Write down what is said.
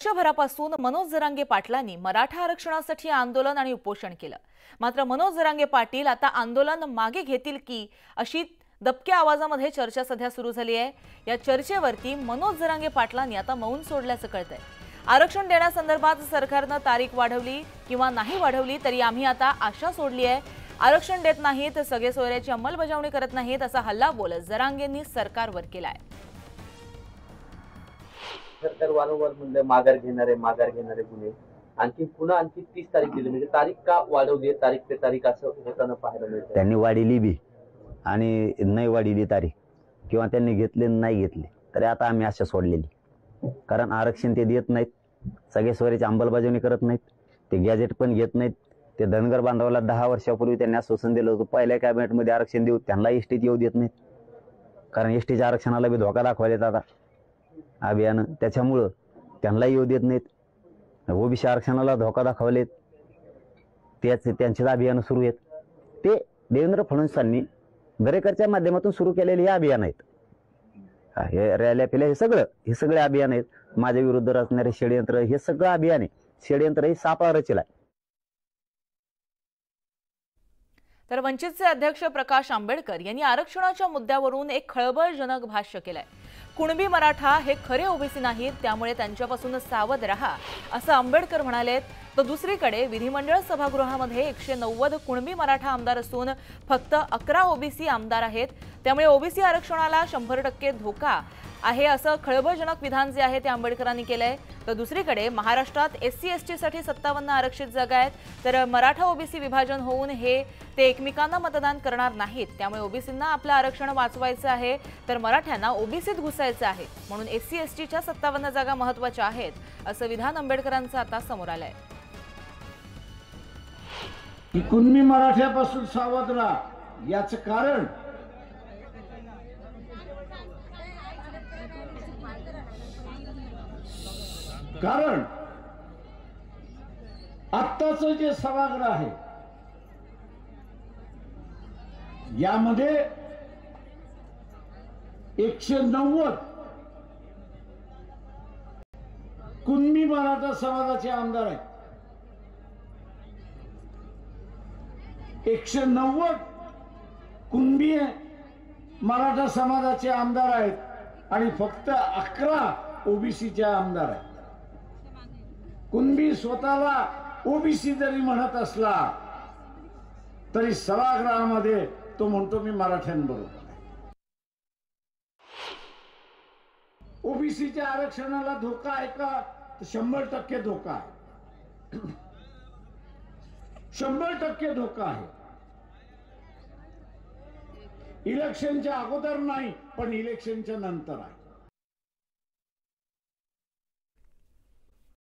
वर्षभरापासून मनोज जरांगे पाटलांनी मराठा आरक्षणासाठी आंदोलन आणि उपोषण केलं। मात्र मनोज जरांगे पाटील आता आंदोलन मागे घेतील की अशी दबक्या आवाजामध्ये चर्चा सध्या सुरू झाली आहे। या चर्चेवरती मनोज जरांगे पाटलांनी आता मौन सोडल्याचं कळतंय। आरक्षण देण्यासंदर्भात सरकारने तारीख वाढवली किंवा नाही वाढवली तरी आम्ही आता आशा सोडली आहे। आरक्षण देत नाहीत, सगळे सोयऱ्याची अंमलबजावणी करत नाहीत असा हल्ला बोलत जरांगेंनी सरकारवर केलाय। सरकार वारंवार म्हणलं माघार घेणारे गुन्हे आणखी पुन्हा 30 तारीख दिली, म्हणजे तारीख का वाढवली, तारीख पे तारीख असं होताना पाहायला मिळतं। त्यांनी वाढीली बी आणि नाही वाढीली तारीख किंवा त्यांनी घेतले नाही घेतले तरी आता आम्ही आशा सोडलेली। कारण आरक्षण ते देत नाहीत, सगळे सोयऱ्याची अंमलबजावणी करत नाहीत, ते गॅजेट पण घेत नाहीत। ते धनगर बांधवाला 10 वर्षापूर्वी त्यांनी आश्वासन दिलं होतं पहिल्या कॅबिनेटमध्ये आरक्षण देऊ, त्यांना एसटीत येऊ देत नाहीत। कारण एसटीच्या आरक्षणाला बी धोका दाखवलेत आता अभियान, त्याच्यामुळं त्यांना येऊ देत नाहीत। ओबीसी आरक्षणाला धोका दाखवलेत, त्यांचे अभियान सुरू आहेत। ते देवेंद्र फडणवीसांनी दरेकरच्या माध्यमातून सुरू केलेले हे अभियान आहेत। हे रॅल्या पिल्या हे सगळे अभियान आहेत। माझ्या विरुद्ध रचणारे षडयंत्र हे सगळं अभियान आहे। षडयंत्र हे सापळा रचला आहे। तर वंचितचे अध्यक्ष प्रकाश आंबेडकर यांनी आरक्षणाच्या मुद्द्यावरून एक खळबळजनक भाष्य केलंय। कुणबी मराठा हे खरे ओबीसी नाहीत, त्यामुळे त्यांच्यापासून सावध राहा असं आंबेडकर म्हणालेत। तर दुसरीकडे विधिमंडळ सभागृहामध्ये 190 कुणबी मराठा आमदार असून फक्त 11 ओबीसी आमदार आहेत, त्यामुळे ओबीसी आरक्षणाला 100% धोका आहे असं खळबळजनक विधान जे आहे ते आंबेडकरांनी केलंय। तर दुसरीकडे महाराष्ट्रात एससी एसटी साठी 57 आरक्षित जागा आहेत, तर मराठा ओबीसी विभाजन होऊन ते एकमेकांना मतदान करणार नाहीत, त्यामुळे ओबीसींना आपलं आरक्षण वाचवायचं आहे तर मराठ्यांना ओबीसीत घुसायचं आहे, म्हणून एससी एसटीच्या 57 जागा महत्त्वाच्या आहेत असं विधान आंबेडकरांचं आता समोर आलंय। कुणबी मराठ्यापासून सावध राहा याचं कारण आत्ताचं जे सभागृह आहे यामध्ये 190 कुणबी मराठा समाजाचे आमदार आहेत। 190 कुणबी मराठा समाजाचे आमदार आहेत आणि फक्त 11 ओबीसीचे आमदार आहेत। कुणबी स्वतःला ओबीसी जरी म्हणत असला तरी सभागृहामध्ये तो म्हणतो मी मराठ्यांबरोबर आहे। ओबीसीच्या आरक्षणाला धोका आहे का? 100% धोका आहे। 100% धोका आहे। इलेक्शनच्या अगोदर नाही पण इलेक्शनच्या नंतर आहे।